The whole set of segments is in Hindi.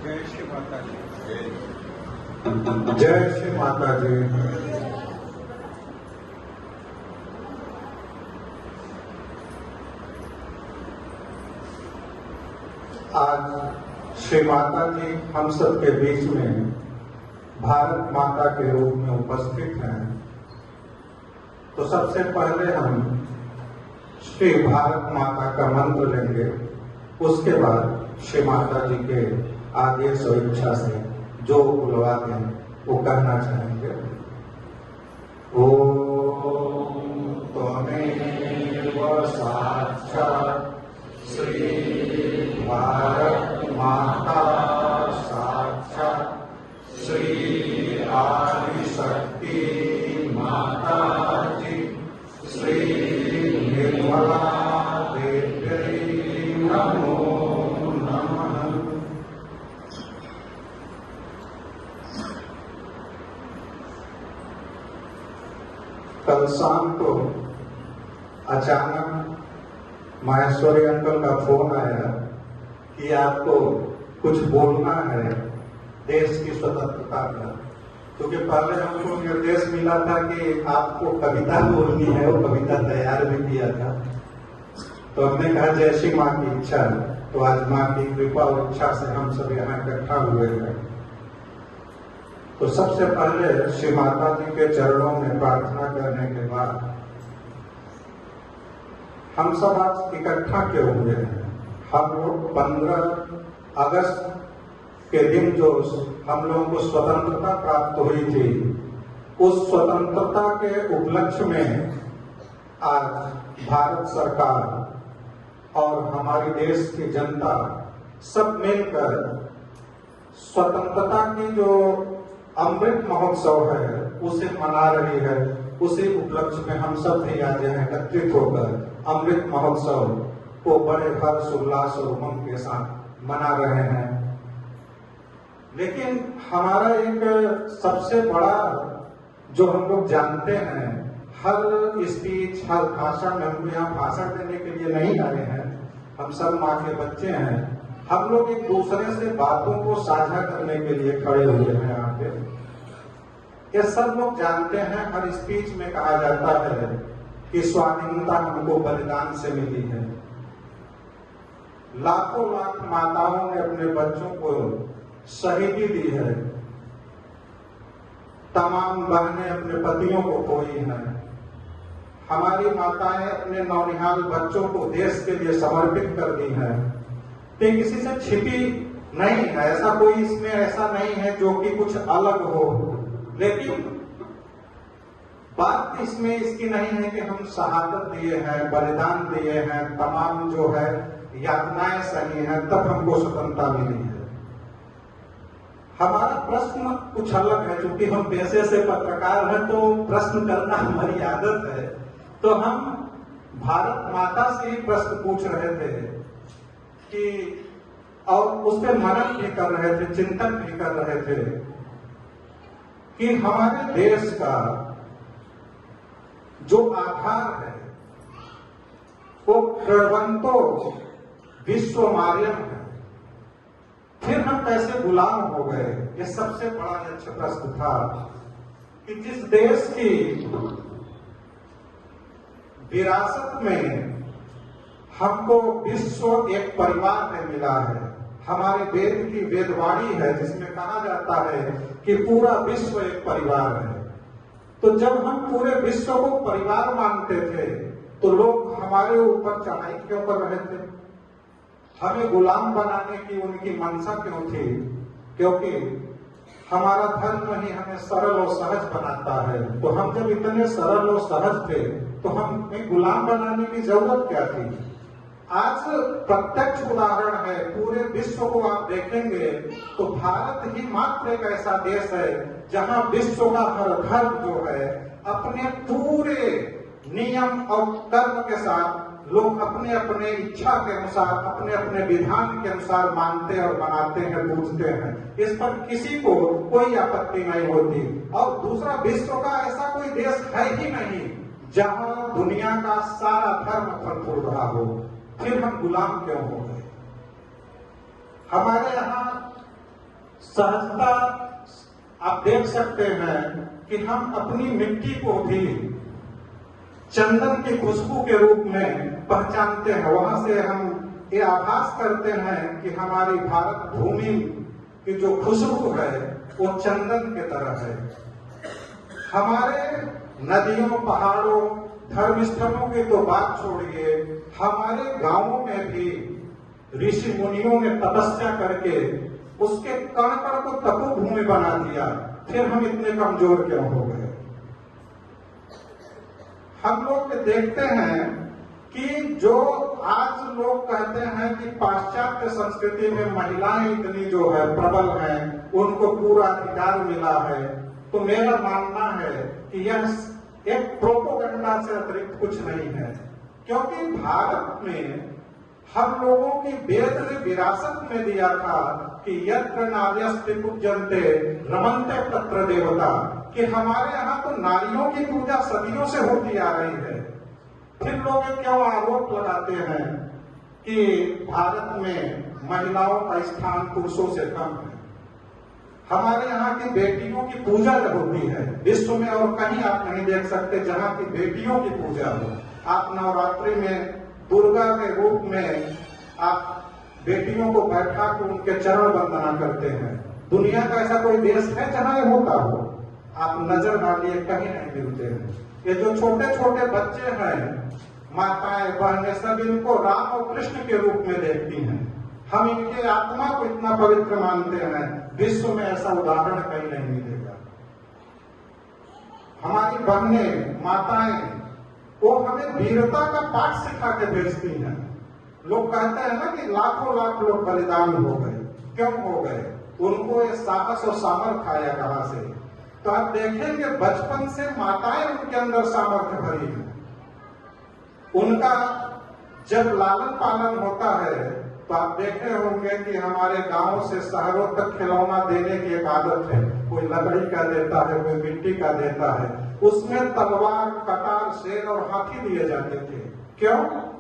जय श्री माता जी। जय श्री माता जी। आज श्री माता जी हम सबके बीच में भारत माता के रूप में उपस्थित हैं। तो सबसे पहले हम श्री भारत माता का मंत्र लेंगे, उसके बाद श्री माता जी के आदेश और इच्छा से जो बुलवाते हैं वो करना चाहेंगे। ओम त्वमेव साक्षात् श्री भारत माता साक्षात् श्री आदिशक्ति माता जी श्री निर्मला देवी नमो नमः। कल शाम को अचानक माहेश्वरी अंकल का फोन आया कि आपको कुछ बोलना है देश की स्वतंत्रता का, क्योंकि पहले हमको निर्देश मिला था कि आपको कविता बोलनी है, वो कविता तैयार भी किया था। तो हमने कहा जैसी माँ की इच्छा, तो आज माँ की कृपा और इच्छा से हम सब यहाँ इकट्ठा हुए हैं। तो सबसे पहले श्री माता जी के चरणों में प्रार्थना करने के बाद हम सब आज इकट्ठा क्यों हुए हैं। हम लोग 15 अगस्त के दिन जो हम लोगों को स्वतंत्रता प्राप्त हुई थी, उस स्वतंत्रता के उपलक्ष्य में आज भारत सरकार और हमारे देश की जनता सब मिलकर स्वतंत्रता की जो अमृत महोत्सव है उसे मना रही है। उसी उपलक्ष्य में हम सब भी आज यहाँ एकत्रित होकर अमृत महोत्सव को बड़े हर्ष उल्लास और उमंग के साथ मना रहे हैं। लेकिन हमारा एक सबसे बड़ा जो हम लोग जानते हैं, हर स्पीच हर भाषण में हम यहाँ भाषण देने के लिए नहीं आए हैं, हम सब माँ के बच्चे हैं। हम लोग एक दूसरे से बातों को साझा करने के लिए खड़े हुए हैं यहाँ पे। ये सब लोग जानते हैं, हर स्पीच में कहा जाता है कि स्वाधीनता हमको बलिदान से मिली है। लाखों लाख माताओं ने अपने बच्चों को शहीदी दी है, तमाम बहनें अपने पतियों को खोई हैं, हमारी माताएं अपने नौनिहाल बच्चों को देश के लिए समर्पित कर दी हैं। तो किसी से छिपी नहीं है, ऐसा कोई इसमें ऐसा नहीं है जो कि कुछ अलग हो। लेकिन बात इसमें इसकी नहीं है कि हम शहादत दिए हैं, बलिदान दिए हैं, तमाम जो है यातनाएं सही हैं, तब हमको स्वतंत्रता मिली है। हमारा प्रश्न कुछ अलग है, क्योंकि हम पेशे से पत्रकार हैं तो प्रश्न करना हमारी आदत है। तो हम भारत माता से ही प्रश्न पूछ रहे थे कि, और उस पर मनन भी कर रहे थे, चिंतन भी कर रहे थे कि हमारे देश का जो आधार है वो प्रवंतो विश्व मार्यम है, फिर हम कैसे गुलाम हो गए। ये सबसे बड़ा अच्छा प्रश्न था कि जिस देश की विरासत में हमको विश्व एक परिवार में मिला है, हमारे वेद की वेदवाणी है जिसमें कहा जाता है कि पूरा विश्व एक परिवार है। तो जब हम पूरे विश्व को परिवार मानते थे तो लोग हमारे ऊपर चढ़ाई क्यों कर रहे थे, हमें गुलाम बनाने की उनकी मंशा क्यों थी? क्योंकि हमारा धर्म ही हमें सरल और सहज बनाता है। तो हम जब इतने सरल और सहज थे तो हमें गुलाम बनाने की जरूरत क्या थी? आज प्रत्यक्ष उदाहरण है, पूरे विश्व को आप देखेंगे तो भारत ही मात्र एक ऐसा देश है जहां विश्व का हर धर्म जो है अपने पूरे नियम और कर्म के साथ लोग अपने अपने इच्छा के अनुसार, अपने अपने विधान के अनुसार मानते और बनाते हैं, पूजते हैं। इस पर किसी को कोई आपत्ति नहीं होती। और दूसरा, विश्व का ऐसा कोई देश है ही नहीं जहां दुनिया का सारा धर्म फल फूल रहा हो। फिर हम गुलाम क्यों हो गए? हमारे यहाँ सहजता आप देख सकते हैं कि हम अपनी मिट्टी को भी चंदन की खुशबू के रूप में पहचानते हैं। वहां से हम ये आभास करते हैं कि हमारी भारत भूमि की जो खुशबू है वो चंदन के तरह है। हमारे नदियों, पहाड़ों, धर्म स्थलों की तो बात छोड़िए, हमारे गांवों में भी ऋषि मुनियों ने तपस्या करके उसके कण कण को तपो भूमि बना दिया। फिर हम इतने कमजोर क्यों हो गए? हम लोग देखते हैं कि जो आज लोग कहते हैं कि पाश्चात्य संस्कृति में महिलाएं इतनी जो है प्रबल हैं, उनको पूरा अधिकार मिला है, तो मेरा मानना है कि यह एक प्रोपोगंडा से अतिरिक्त कुछ नहीं है। क्योंकि भारत में हम लोगों की वेद ने विरासत में दिया था कि यत्र नार्यस्ते पूज्यन्ते रमन्ते तत्र देवता, कि हमारे यहाँ तो नारियों की पूजा सदियों से होती आ रही है। फिर लोग क्यों आरोप लगाते हैं कि भारत में महिलाओं का स्थान पुरुषों से कम है? हमारे यहाँ की बेटियों की पूजा होती है, विश्व में और कहीं आप नहीं देख सकते जहाँ की बेटियों की पूजा हो। आप नवरात्रि में दुर्गा के रूप में आप बेटियों को बैठा कर उनके चरण वंदना करते हैं। दुनिया का ऐसा कोई देश है जहाँ ये होता हो? आप नजर डालिए, कहीं नहीं मिलते हैं। ये जो छोटे छोटे बच्चे हैं, माताएं, बहनें, सब इनको राम और कृष्ण के रूप में देखती हैं। हम इनके आत्मा को इतना पवित्र मानते हैं, विश्व में ऐसा उदाहरण कहीं नहीं मिलेगा। हमारी बहनें, माताएं, वो हमें वीरता का पाठ सिखा के भेजती हैं। लोग कहते हैं ना कि लाखों लाख लोग बलिदान हो गए, क्यों हो गए? उनको ये साहस और सामर्थ्य आया कहां से? तो आप देखेंगे बचपन से माताएं उनके अंदर सामर्थ्य भरी है। उनका जब लालन पालन होता है तो आप देखे होंगे कि हमारे गांव से शहरों तक खिलौना देने की एक आदत है। कोई लकड़ी का देता है, कोई मिट्टी का देता है। उसमें तलवार, कटार, शेर और हाथी दिए जाते थे। क्यों?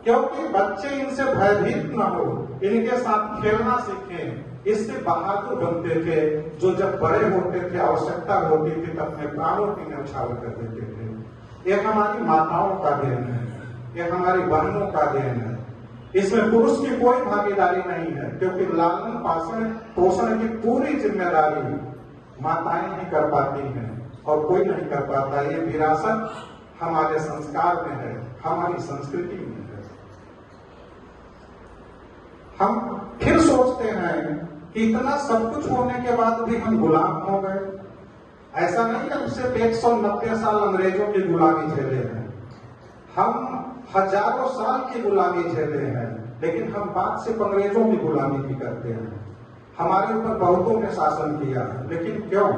क्योंकि बच्चे इनसे भयभीत न हो, इनके साथ खेलना सीखें, इससे बहादुर बनते थे, जो जब बड़े होते थे, आवश्यकता होती थी तो अपने प्राणों की न्यौछावर कर देते थे। ये हमारी माताओं का देन है, ये हमारी बहनों का देन है। इसमें पुरुष की कोई भागीदारी नहीं है, क्योंकि लालन पोषण की पूरी जिम्मेदारी माताएं ही कर पाती हैं और कोई नहीं कर पाता। ये विरासत हमारे संस्कार में है, हमारी संस्कृति में है। हम फिर सोचते हैं कि इतना सब कुछ होने के बाद भी हम गुलाम हो गए। ऐसा नहीं है सिर्फ 190 साल अंग्रेजों की गुलामी झेले हैं, हम हजारों साल की गुलामी झेले हैं, लेकिन हम बात सिर्फ अंग्रेजों की गुलामी भी करते हैं। हमारे ऊपर बहुतों ने शासन किया, लेकिन क्यों?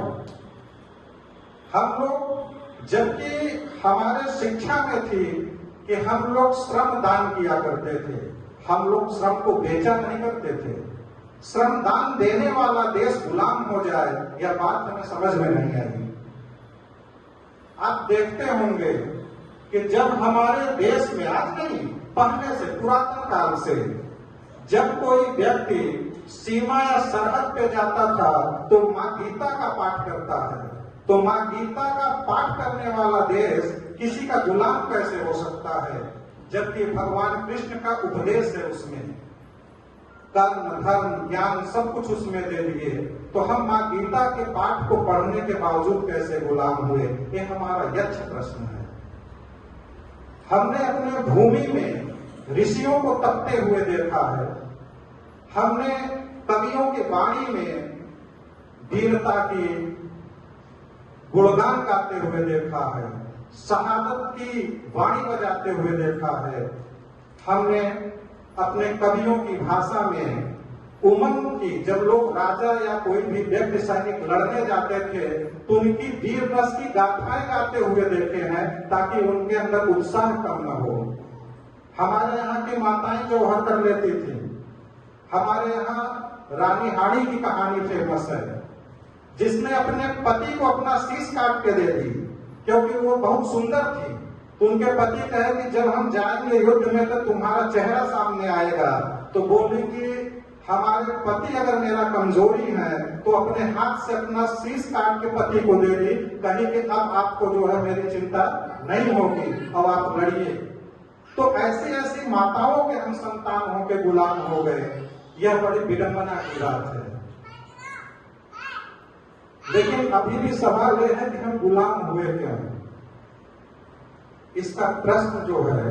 हम लोग, जबकि हमारे शिक्षा में थी कि हम लोग श्रम दान किया करते थे, हम लोग श्रम को बेचा नहीं करते थे। श्रम दान देने वाला देश गुलाम हो जाए, यह बात हमें समझ में नहीं आई। आप देखते होंगे कि जब हमारे देश में, आज नहीं पहले से, पुरातन काल से, जब कोई व्यक्ति सीमा या सरहद पे जाता था तो माँ गीता का पाठ करता है। तो माँ गीता का पाठ करने वाला देश किसी का गुलाम कैसे हो सकता है, जबकि भगवान कृष्ण का उपदेश है, उसमें कर्म, धर्म, ज्ञान सब कुछ उसमें दे दिए। तो हम माँ गीता के पाठ को पढ़ने के बावजूद कैसे गुलाम हुए? ये हमारा यक्ष प्रश्न है। हमने अपने भूमि में ऋषियों को तपते हुए देखा है, हमने कवियों की वाणी में वीरता की गुणगान गाते हुए देखा है, शहादत की वाणी बजाते हुए देखा है। हमने अपने कवियों की भाषा में उमंग की, जब लोग राजा या कोई भी व्यक्ति सैनिक लड़ने जाते थे तो उनकी वीर रस की गाथाएं गाते हुए देखे हैं, ताकि उनके अंदर उत्साह कम न हो। हमारे यहाँ की माताएं जौहर कर लेती थी। हमारे यहाँ रानी हाड़ी की कहानी फेमस है, जिसने अपने पति को अपना शीश काट के दे दी, क्योंकि वो बहुत सुंदर थी। तो उनके पति कहे कि जब हम जाएंगे युद्ध में तो तुम्हारा चेहरा सामने आएगा। तो बोली कि हमारे पति अगर मेरा कमजोरी है तो अपने हाथ से अपना शीश काट के पति को दे दी, कहीं कि अब आपको जो है मेरी चिंता नहीं होगी और आप लड़िए। तो ऐसी ऐसी माताओं के हम संतान होकर गुलाम हो गए, यह बड़ी विडंबना की बात है। लेकिन अभी भी सवाल यह है कि हम गुलाम हुए क्यों? इसका प्रश्न जो है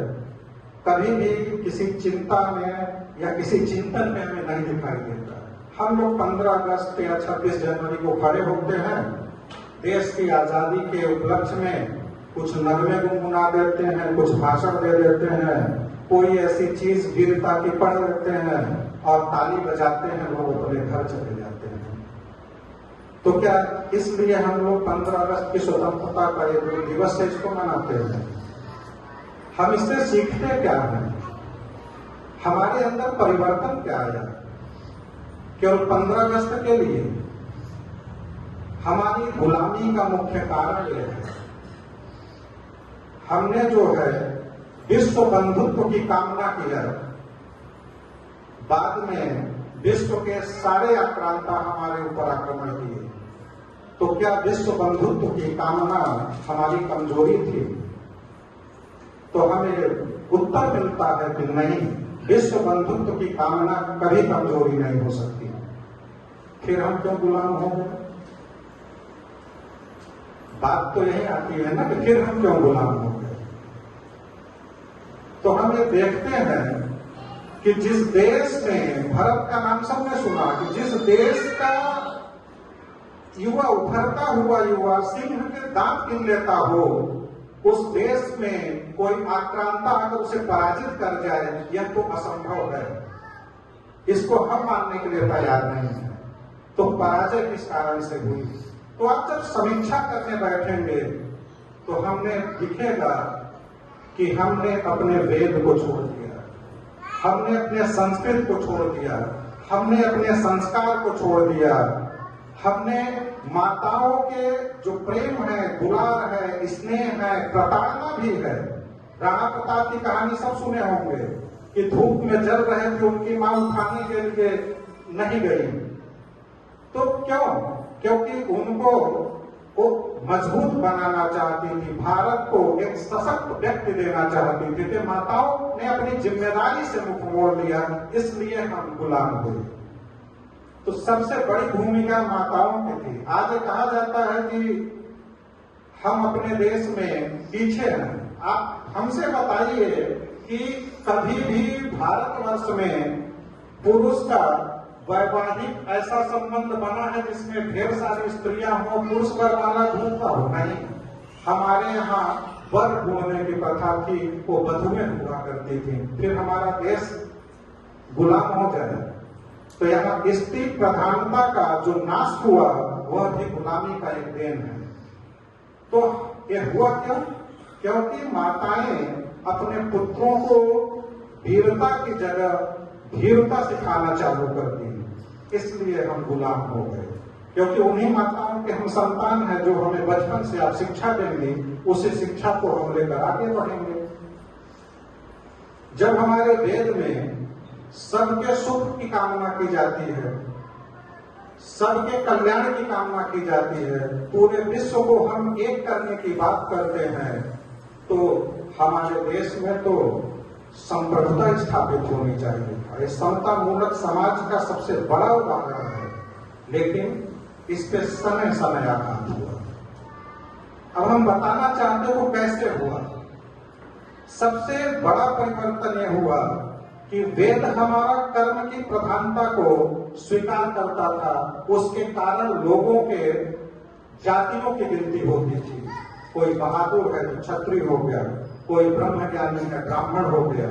कभी भी किसी चिंता में या किसी चिंतन में हमें नहीं दिखाई देता। हम लोग 15 अगस्त या 26 जनवरी को खड़े होते हैं, देश की आजादी के उपलक्ष्य में कुछ नगमे गुनगुना देते हैं, कुछ भाषण दे देते हैं, कोई ऐसी चीज वीरता की पढ़ लेते हैं और ताली बजाते हैं, लोग अपने घर चले जाते हैं। तो क्या इसलिए हम लोग 15 अगस्त की स्वतंत्रता का एक दिवस से इसको मनाते हैं? हम इससे सीखते क्या हैं? हमारे अंदर परिवर्तन क्या आया? केवल 15 अगस्त के लिए? हमारी गुलामी का मुख्य कारण यह है, हमने जो है विश्व बंधुत्व की कामना किया, बाद में विश्व के सारे आक्रांता हमारे ऊपर आक्रमण किए। तो क्या विश्व बंधुत्व की कामना हमारी कमजोरी थी? तो हमें उत्तर मिलता है कि नहीं, विश्व बंधुत्व की कामना कभी कमजोरी नहीं हो सकती। फिर हम क्यों गुलाम हो गए? बात तो यही आती है ना कि फिर हम क्यों गुलाम हो गए? तो हम ये देखते हैं कि जिस देश में, भारत का नाम सबने सुना, कि जिस देश का युवा उभरता हुआ युवा सिंह के दांत गिन लेता हो, उस देश में कोई आक्रांता अगर उसे पराजित कर जाए, यह तो असंभव है। इसको हम मानने के लिए तैयार नहीं है। तो पराजय किस कारण से हुई? तो आप जब समीक्षा करने बैठेंगे तो हमने दिखेगा कि हमने अपने वेद को छोड़ दिया, हमने अपने संस्कृत को छोड़ दिया, हमने अपने संस्कार को छोड़ दिया, हमने माताओं के जो प्रेम है, दुलार है, स्नेह है, प्रताड़ना भी है। राणा प्रताप की कहानी सब सुने होंगे कि धूप में जल रहे थे, उनकी मां उठाने के लिए नहीं गई। तो क्यों? क्योंकि उनको वो मजबूत बनाना चाहती थी, भारत को एक सशक्त व्यक्ति देना चाहती थी। कि माताओं ने अपनी जिम्मेदारी से मुख मोड़ लिया, इसलिए हम गुलाम हुए। तो सबसे बड़ी भूमिका माताओं की थी। आज ये कहा जाता है कि हम अपने देश में पीछे हैं। आप हमसे बताइए कि कभी भी भारतवर्ष में पुरुष का वैवाहिक ऐसा संबंध बना है जिसमें ढेर सारी स्त्रियां हो, पुरुष वरमाला ढूंढता हो? नहीं। हमारे यहाँ वर ढूंढने की प्रथा थी, वो वधुएं हुआ करती थी। फिर हमारा देश गुलाम हो जाए। तो यहाँ स्त्री प्रधानता का जो नाश हुआ, वह भी गुलामी का एक देन है। तो ये हुआ क्यों? क्योंकि माताएं अपने पुत्रों को वीरता की जगह धीरता सिखाना चालू कर दी, इसलिए हम गुलाम हो गए। क्योंकि उन्हीं माताओं के हम संतान हैं जो हमें बचपन से आप शिक्षा देंगे, उसी शिक्षा को हम लेकर आगे बढ़ेंगे। जब हमारे वेद में सबके सुख की कामना की जाती है, सबके कल्याण की कामना की जाती है, पूरे विश्व को हम एक करने की बात करते हैं, तो हमारे देश में तो संप्रभुता स्थापित होनी चाहिए। ये समता मूलक समाज का सबसे बड़ा उदाहरण है, लेकिन इस पे समय समय आघात हुआ। अब हम बताना चाहते हो कैसे हुआ। सबसे बड़ा परिवर्तन यह हुआ कि वेद हमारा कर्म की प्रधानता को स्वीकार करता था। उसके कारण लोगों के जातियों की गिनती होती थी। कोई बहादुर है तो क्षत्रिय हो गया, कोई ब्रह्मज्ञानी है ब्राह्मण हो गया।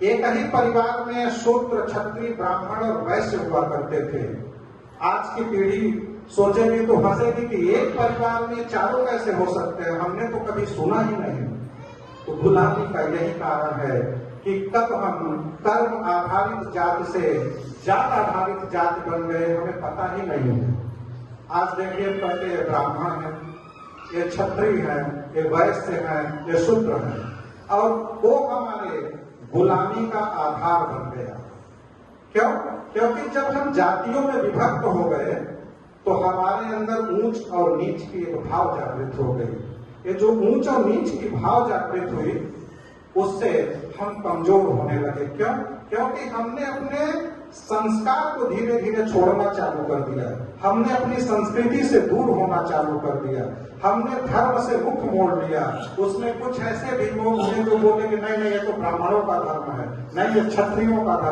एक ही परिवार में शूद्र, क्षत्रिय, ब्राह्मण और वैश्य हुआ करते थे। आज की पीढ़ी सोचेगी तो हंसेगी कि एक परिवार में चारों कैसे हो सकते हैं, हमने तो कभी सुना ही नहीं। तो गुलामी का यही कारण है कि कब हम कर्म आधारित जाति से जात आधारित जाति बन गए, हमें पता ही नहीं है। आज देखिए, पहले ये ब्राह्मण है, ये क्षत्रिय है, ये वैश्य है, ये शूद्र है, और वो हमारे गुलामी का आधार बन गया। क्यों? क्योंकि जब हम जातियों में विभक्त हो गए तो हमारे अंदर ऊंच और नीच की एक भाव जागृत हो गई। ये जो ऊंच और नीच की भाव जागृत हुई उससे हम कमजोर होने लगे। क्यों? क्योंकि हमने अपने संस्कार को धीरे धीरे छोड़ना चालू कर दिया, हमने अपनी संस्कृति से दूर होना चालू कर दिया, हमने धर्म से मुख मोड़ लिया। उसमें कुछ ऐसे भी लोग हैं जो बोले कि नहीं नहीं, ये तो ब्राह्मणों का धर्म है, नहीं ये क्षत्रियों का धर्म